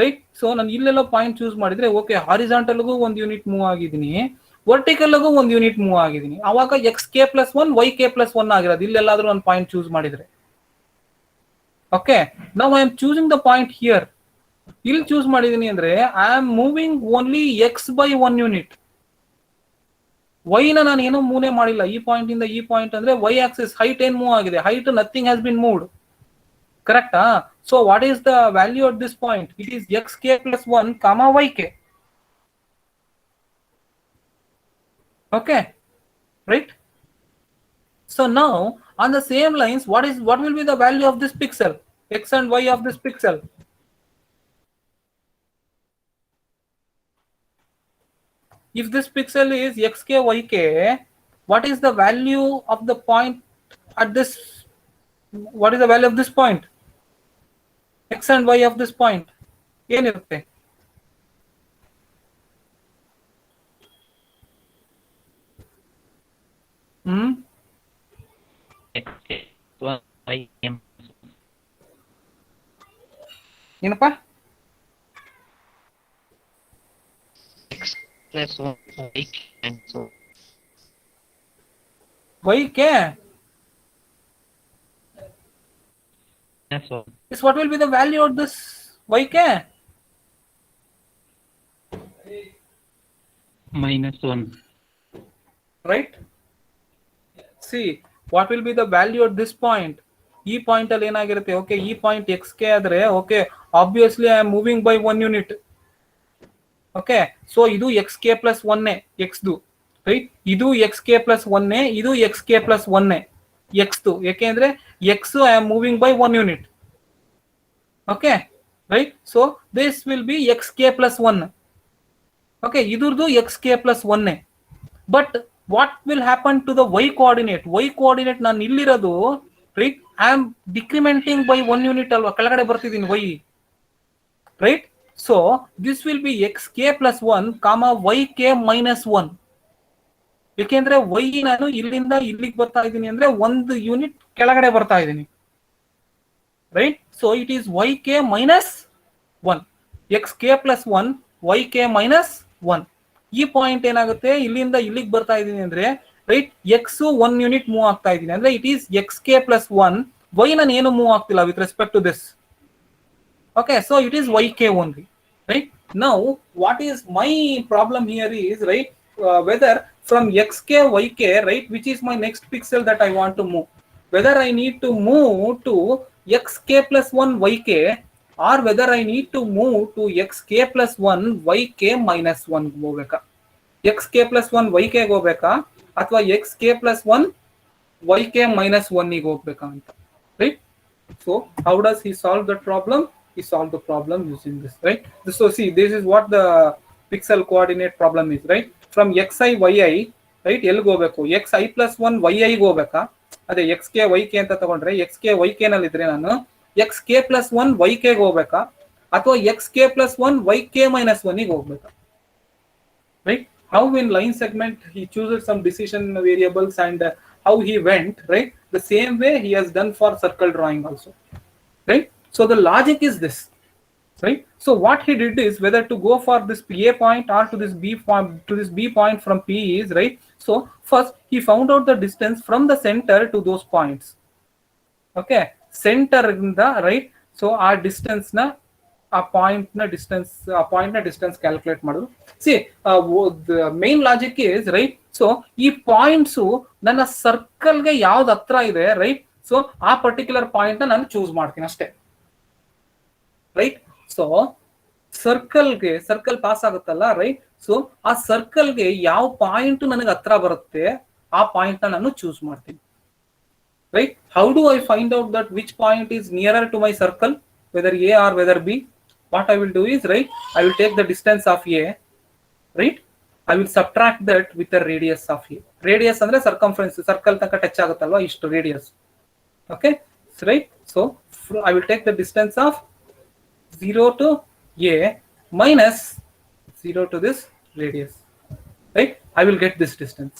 ರೈಟ್. ಸೊ ನಾನು ಇಲ್ಲೆಲ್ಲೋ ಪಾಯಿಂಟ್ ಚೂಸ್ ಮಾಡಿದ್ರೆ, ಓಕೆ, ಹಾರಿಜಾಂಟಲ್ಗೂ ಒಂದು ಯೂನಿಟ್ ಮೂವ್ ಆಗಿದ್ದೀನಿ, ವರ್ಟಿಕಲ್ಗೂ ಒಂದು ಯೂನಿಟ್ ಮೂವ್ ಆಗಿದ್ದೀನಿ. ಅವಾಗ xk plus 1 yk plus 1 ಆಗಿರೋದು ಇಲ್ಲೆಲ್ಲಾದ್ರೂ ಒಂದು ಪಾಯಿಂಟ್ ಚೂಸ್ ಮಾಡಿದ್ರೆ. Okay, now I am choosing the point here. ಇಲ್ಲಿ ಚೂಸ್ ಮಾಡಿದೀನಿ ಅಂದ್ರೆ I am moving only X by 1 unit. Y ನ ನಾನು ಏನೋ ಮೂವ್ನೇ ಮಾಡಿಲ್ಲ. ಈ ಪಾಯಿಂಟ್ ಇಂದ ಈ ಪಾಯಿಂಟ್ ಅಂದ್ರೆ ವೈ ಆಕ್ಸಿಸ್ ಹೈಟ್ ಏನ್ ಮೂವ್ ಆಗಿದೆ? Height nothing has been moved, ಕರೆಕ್ಟಾ? So what is the value at this point? It is xk plus 1 comma yk. Okay, right? So now on the same lines, what will be the value of this pixel, x and y of this pixel? If this pixel is xk yk, what is the value of the point at this? What is the value of this point? X and y of this point ಏನಿರುತ್ತೆ? ಏನಪ್ಪ? yk. Yes, what will be the value of this yk? -1. Right? See, what will be the value at this point? ಈ point ಅಲ್ಲಿ ಏನಾಗಿರುತ್ತೆ? Okay, ಈ point X K ಆದ್ರೆ okay, obviously I am moving by 1 unit. Okay, so ಇದು X K plus 1 ಎಕ್ಸ್ದು, right? ಇದು X K plus 1, ಇದು X K plus 1 ಎಕ್ಸ್ದು. ಯಾಕೆಂದ್ರೆ X I am moving by 1 unit. Okay, right? So this will be X K plus 1. Okay, ಇದ್ರದ್ದು X K plus 1. But what will happen to the Y coordinate? Y coordinate ನಾನು ಇಲ್ಲಿರೋದು, right? I am decrementing by 1 unit ಅಲ್ವಾ, ಕೆಳಗಡೆ ಬರ್ತಿದ್ದೀನಿ Y, right? So this will be X K plus 1 comma Y K minus 1. ಯಾಕೆಂದ್ರೆ Y ನಾನು ಇಲ್ಲಿಂದ ಇಲ್ಲಿಗೆ ಬರ್ತಾ ಇದ್ದೀನಿ ಅಂದ್ರೆ 1 ಯೂನಿಟ್ ಕೆಳಗಡೆ ಬರ್ತಾ ಇದ್ದೀನಿ, right? So it is Y K minus 1. X K plus 1 Y K minus 1. ಈ ಪಾಯಿಂಟ್ ಏನಾಗುತ್ತೆ? ಇಲ್ಲಿಂದ ಇಲ್ಲಿಗೆ ಬರ್ತಾ ಇದ್ದೀನಿ ಅಂದ್ರೆ, ರೈಟ್, ಎಕ್ಸ್ 1 ಯೂನಿಟ್ ಮೂವ್ ಆಗ್ತಾ ಇದ್ದೀನಿ ಅಂದ್ರೆ it is X K plus 1. Y ನಾನು ಏನು ಮೂವ್ ಆಗ್ತಿಲ್ಲ with respect to this. Okay, so it is yk only, right? Now what is my problem here is, right, whether from xk yk, right, which is my next pixel that I want to move, whether I need to move to xk plus 1 yk, or whether I need to move to xk plus 1 yk minus 1 ಹೋಗಬೇಕಾ? xk plus 1 yk ಹೋಗಬೇಕಾ ಅಥವಾ xk plus 1 yk minus 1 ಗೆ ಹೋಗಬೇಕಾ ಅಂತ, right? So how does he solve that problem? He solved the problem using this, right? So see, this is what the pixel coordinate problem is, right? From xi yi, right, ಎಲ್ಲಿ ಹೋಗಬೇಕು? xi plus 1 yi ಹೋಗಬೇಕಾ? ಅದೇ xk yk ಅಂತ ತಗೊಂಡ್ರೆ xk yk ನಲ್ಲಿ ಇದ್ರೆ ನಾನು xk plus 1 yk ಹೋಗಬೇಕಾ ಅಥವಾ xk plus 1 yk minus 1 ಗೆ ಹೋಗಬೇಕಾ? Right? How in line segment he chooses some decision variables and how he went, right? The same way he has done for circle drawing also, right? So the logic is this, right? So what he did is whether to go for this A point or to this B point from P is, right? So first he found out the distance from the center to those points. Okay, center in the, right? So our distance na a point na distance calculate ಮಾಡೋದು. See, the main logic is, right, so ಈ points ನನ್ನ circle ಗೆ ಯಾವ್ದು ಹತ್ರ ಇದೆ, right? So ಆ particular point ನಾನು choose ಮಾಡ್ತೀನಿ ಅಷ್ಟೇ, ರೈಟ್? ಸೊ ಸರ್ಕಲ್ ಪಾಸ್ ಆಗುತ್ತಲ್ಲ, ರೈಟ್? ಸೊ ಆ ಸರ್ಕಲ್ಗೆ ಯಾವ ಪಾಯಿಂಟ್ ನನಗೆ ಹತ್ರ ಬರುತ್ತೆ ಆ ಪಾಯಿಂಟ್ ನಾನು ಚೂಸ್ ಮಾಡ್ತೀನಿ, right? How do I find out that which point is nearer to my circle, whether A or whether B? What I will do is, right, I will take the distance of A, right? I will subtract that with the radius of A. Radius ಅಂದ್ರೆ circumference, circle ತನಕ touch ಆಗುತ್ತಲ್ವಾ, ಇಷ್ಟು radius. Okay, so, right? So I will take the distance of 0 to A minus 0 to this radius, right? I will get this distance,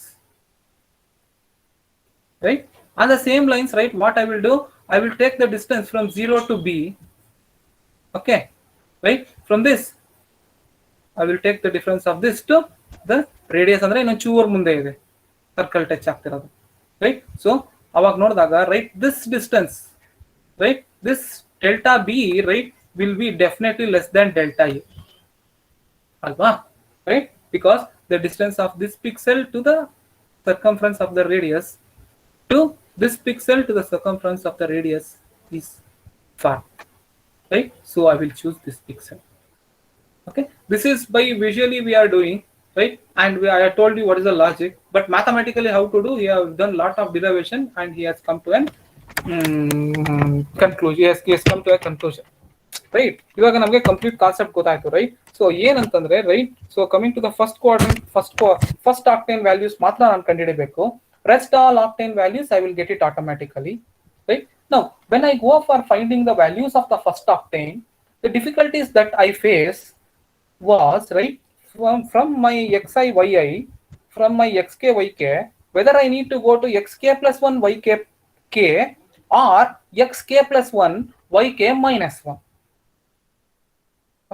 right? On the same lines, right, what I will do, I will take the distance from 0 to B. Okay, right? From this I will take the difference of this to the radius ಅಂದ್ರೆ ಇನ್ನೊಂದು ಚೂರ್ ಮುಂದೆ ಇದೆ circle touch ಆಗ್ತಿರೋದು, right? So ಅವಾಗ ನೋಡಿದಾಗ, right, this distance, right, this delta B, right, will be definitely less than delta A, alva, right? Because the distance of this pixel to the circumference of the radius to this pixel to the circumference of the radius is far, right? So I will choose this pixel. Okay, this is by visually we are doing, right? And I have told you what is the logic, but mathematically how to do, he has done lot of derivation and he has come to an conclusion. He has come to a conclusion, right? ಇವಾಗ ನಮಗೆ complete concept ಗೊತ್ತಾಯ್ತು, right? So ಏನಂತಂದ್ರೆ, right, so coming to the first quadrant, first octant values ಮಾತ್ರ ನಾನು ಕಂಡುಹಿಡಬೇಕು. Rest all octane values I will get it automatically, right? Now when I go for finding the values of the first octane, the difficulties that I face was, right, from my xi yi, from my xk yk, whether I need to go to xk plus 1 yk k or xk plus 1 yk minus 1.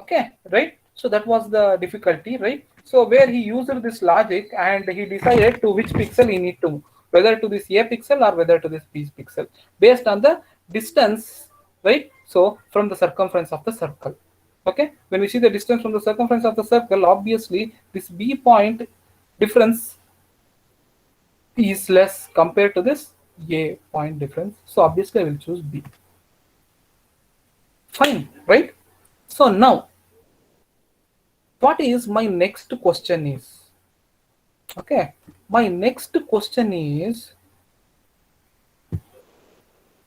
Okay, right? So that was the difficulty, right? So where he used this logic and he decided to which pixel he need to move, whether to this A pixel or whether to this B pixel, based on the distance, right? So from the circumference of the circle. Okay, when we see the distance from the circumference of the circle, obviously this B point difference is less compared to this A point difference. So obviously I will choose B. Fine, right? So now what is my next question is, okay, my next question is,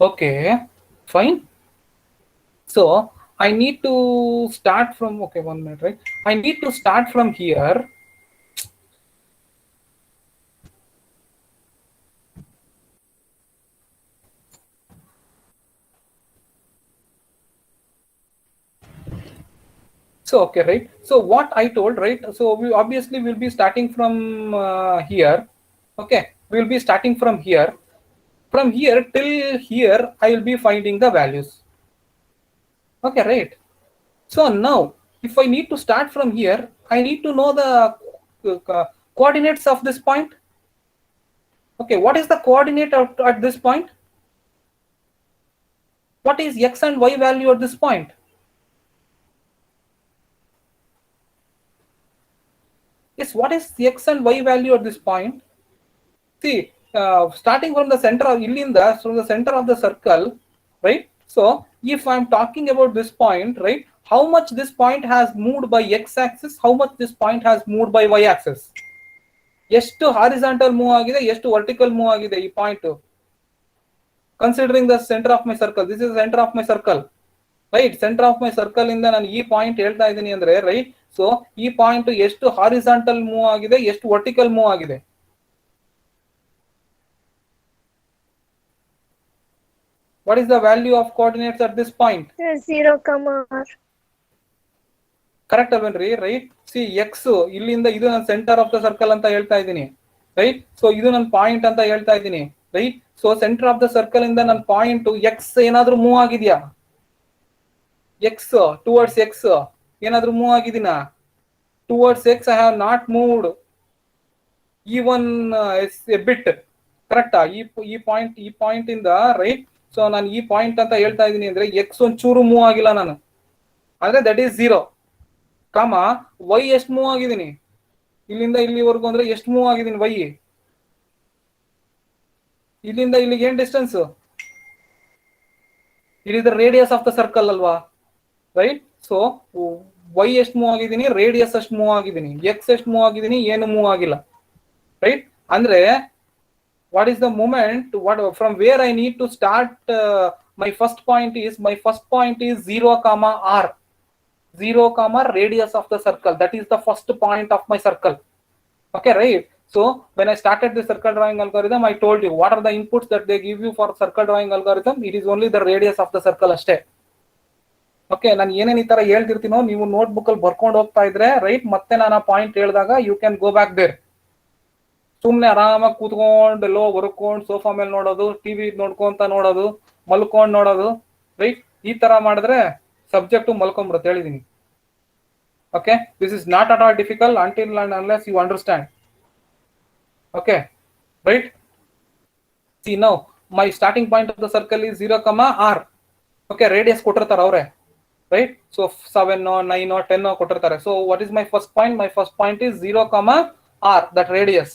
okay, fine. So I need to start from, okay, 1 minute, right? I need to start from here. So, okay, right? So what I told, right? So we obviously will be starting from here. Okay, we will be starting from here. From here till here, I will be finding the values. Okay, right? So now, if I need to start from here, I need to know the coordinates of this point. Okay, what is the coordinate at this point? What is x and y value at this point? Yes, what is x and y value at this point? See, starting from the center of Ilinda, from the center of the circle, right? So, if I'm talking about this point, right, how much this point has moved by x-axis, how much this point has moved by y-axis? ಎಷ್ಟು horizontal move ಆಗಿದೆ, ಎಷ್ಟು vertical move ಆಗಿದೆ ಈ point, considering the centre of my circle. This is centre of my circle, right? Centre of my circle ಇಂದ ನಾನು ಈ point ಹೇಳ್ತಾ ಇದ್ದೀನಿ ಅಂದ್ರೆ, ರೈಟ್? ಸೊ ಈ ಪಾಯಿಂಟ್ ಎಷ್ಟು ಹಾರಿಜಾಂಟಲ್ ಮೂವ್ ಆಗಿದೆ, ಎಷ್ಟು ವರ್ಟಿಕಲ್ ಮೂವ್ ಆಗಿದೆ? What is the value of coordinates at this point? 0, r. Correct ಅಲ್ವೇನ್ರಿ? ರೈಟ್. ಸಿ ಎಕ್ಸ್ ಇಲ್ಲಿಂದ ಇದು ನನ್ನ ಸೆಂಟರ್ ಆಫ್ ದ ಸರ್ಕಲ್ ಅಂತ ಹೇಳ್ತಾ ಇದ್ದೀನಿ, ರೈಟ್? ಸೊ ಇದು ನನ್ನ ಪಾಯಿಂಟ್ ಅಂತ ಹೇಳ್ತಾ ಇದ್ದೀನಿ, right? So centre of the circle ಇಂದ ನನ್ನ ಪಾಯಿಂಟ್ ಎಕ್ಸ್ ಏನಾದ್ರೂ ಮೂವ್ ಆಗಿದ್ಯಾ? ಎಕ್ಸ್ ಟುವರ್ಡ್ಸ್ ಎಕ್ಸ್ ಏನಾದ್ರೂ ಮೂವ್ ಆಗಿದ್ದೀನಾ? Towards X I have not moved even a bit. ಕರೆಕ್ಟಾ? ಈ ಪಾಯಿಂಟ್ ಇಂದ, ರೈಟ್? ಸೊ ನಾನು ಈ ಪಾಯಿಂಟ್ ಅಂತ ಹೇಳ್ತಾ ಇದ್ದೀನಿ ಅಂದ್ರೆ ಎಕ್ಸ್ ಒಂಚೂರು ಮೂವ್ ಆಗಿಲ್ಲ ನಾನು, ಅಂದ್ರೆ ದಟ್ ಈಸ್ 0. ಕಾಮ ವೈ ಎಷ್ಟು ಮೂವ್ ಆಗಿದ್ದೀನಿ ಇಲ್ಲಿಂದ ಇಲ್ಲಿವರೆಗೂ ಅಂದ್ರೆ ಎಷ್ಟು ಮೂವ್ ಆಗಿದ್ದೀನಿ ವೈ? ಇಲ್ಲಿಂದ ಇಲ್ಲಿಗೆ ಏನ್ distance? It is the radius of the circle ಅಲ್ವಾ, ರೈಟ್? ಸೊ ವೈ ಎಷ್ಟು ಮೂವ್ ಆಗಿದ್ದೀನಿ, ರೇಡಿಯಸ್ ಅಷ್ಟು ಮೂವ್ ಆಗಿದ್ದೀನಿ. ಎಕ್ಸ್ ಎಷ್ಟು ಮೂವ್ ಆಗಿದ್ದೀನಿ, ಏನು ಮೂವ್ ಆಗಿಲ್ಲ, ರೈಟ್? ಅಂದ್ರೆ what is the moment, what from where I need to start? My first point is 0 comma r, 0 comma radius of the circle. That is the first point of my circle. Okay, right? So when I started the circle drawing algorithm, I told you what are the inputs that they give you for circle drawing algorithm. It is only the radius of the circle ಅಷ್ಟೇ. Okay, ನಾನು ಏನೇನು ಈ ತರ ಹೇಳ್ತಿರ್ತೀನೋ ನೀವು notebook ಅಲ್ಲಿ ಬರ್ಕೊಂಡು ಹೋಗ್ತಾ ಇದ್ರೆ, ರೈಟ್, ಮತ್ತೆ ನಾನು ಆ ಪಾಯಿಂಟ್ ಹೇಳಿದಾಗ you can go back there. ಸುಮ್ನೆ ಆರಾಮಾಗಿ ಕೂತ್ಕೊಂಡು ಎಲ್ಲೋ ಹೊರ್ಕೊಂಡು ಸೋಫಾ ಮೇಲೆ ನೋಡೋದು, ಟಿವಿ ನೋಡ್ಕೊಂತ ನೋಡೋದು, ಮಲ್ಕೊಂಡ್ ನೋಡೋದು, ರೈಟ್? ಈ ತರ ಮಾಡಿದ್ರೆ ಸಬ್ಜೆಕ್ಟ್ ಮಲ್ಕೊಂಡ್ಬಿಡುತ್ತೆ, ಹೇಳಿದೀನಿ. Okay, this is not at all difficult until and unless you understand. Okay, right? See now my starting point of the circle is 0 comma r. Okay, radius ಕೊಟ್ಟಿರ್ತಾರೆ ಅವರೇ, ರೈಟ್? ಸೊ 7 9 10 ಕೊಟ್ಟಿರ್ತಾರೆ. So what is my first point? My first point is 0 comma r, that radius.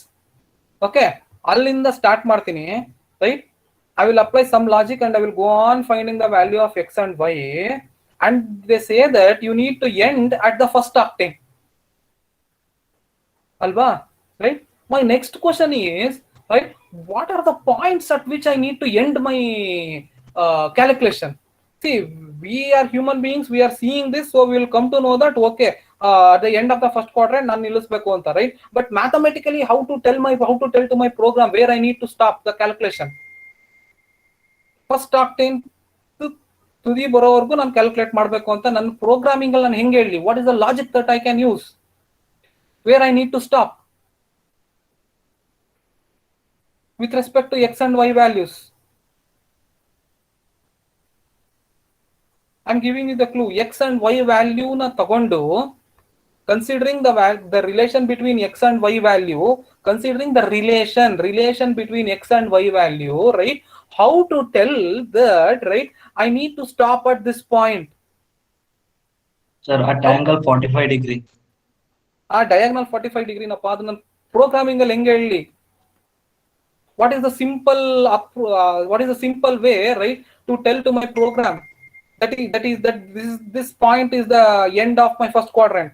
Okay, ಅಲ್ಲಿಂದ start ಮಾಡ್ತೀನಿ, right? I will apply some logic and I will go on finding the value of X and Y, and they say that you need to end at the first octant ಅಲ್ವಾ, right? My next question is, right, what are the points at which I need to end my calculation? See, we are human beings, we are seeing this, so we will come to know that, okay, at the end of the first quadrant ನಾನು ನಿಲ್ಲಿಸಬೇಕು ಅಂತ, right? But mathematically how to tell to my program where I need to stop the calculation? First octane ತುದಿ ಬರೋವರೆಗೂ ನಾನು calculate ಮಾಡಬೇಕು ಅಂತ ನನ್ನ programming ಅಲ್ಲಿ ನಾನು ಹೆಂಗೆ ಹೇಳಿ? What is the logic that I can use? Where I need to stop? with respect to x and y values. I'm giving you the clue. X and y value na tagondu, considering the relation between x and y value, considering the relation between x and y value, right? How to tell that, right? I need to stop at this point. Sir, at angle 45 degree. Diagonal 45 degree na path nan programming al henge helli. What is the simple way, right, to tell to my program that this point is the end of my first quadrant?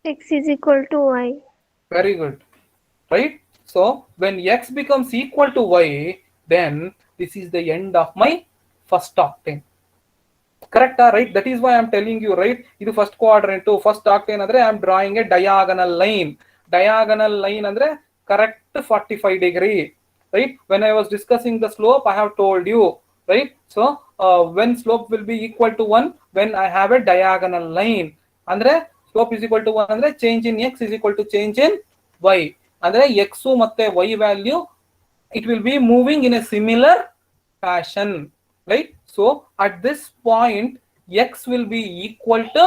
X is equal to y. Very good, right? So when x becomes equal to y, then this is the end of my first octane. Correct, right? That is why I'm telling you, right? Idu first quadrant to first octane andre I'm drawing a diagonal line. Diagonal line andre correct 45 degree, right? When I was discussing the slope, I have told you, right? So when slope will be equal to 1, when I have a diagonal line, andre slope is equal to 1 andre change in x is equal to change in y, andre x matte y value, it will be moving in a similar fashion, right? So at this point x will be equal to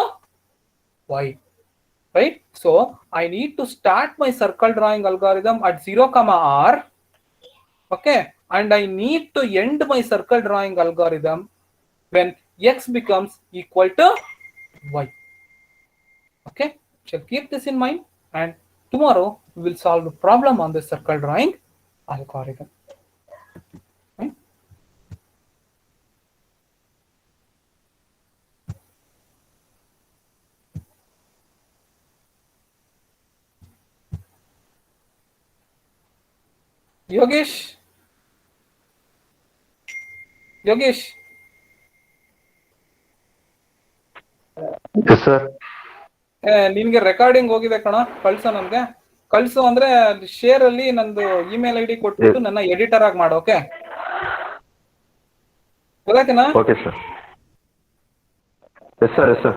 y, right? So I need to start my circle drawing algorithm at 0 comma r, okay, and I need to end my circle drawing algorithm when x becomes equal to y. Okay, shall keep this in mind, and tomorrow we will solve the problem on the circle drawing algorithm. Right? Yogesh, Yogesh, Yes, sir. ನಿನ್ಗೆ recording ಹೋಗಿದೆ ಕಣ, ಕಳ್ಸೋ ನನ್ಗೆ. ಕಳ್ಸು ಅಂದ್ರೆ share ಅಲ್ಲಿ ನಂದು email ID ಕೊಟ್ಬಿಟ್ಟು ನನ್ನ ಎಡಿಟರ್ ಆಗಿ ಮಾಡು. Okay, ಗೊತ್ತಾಯ್ತೇನಾ? Okay, sir. Yes, sir. Yes, sir.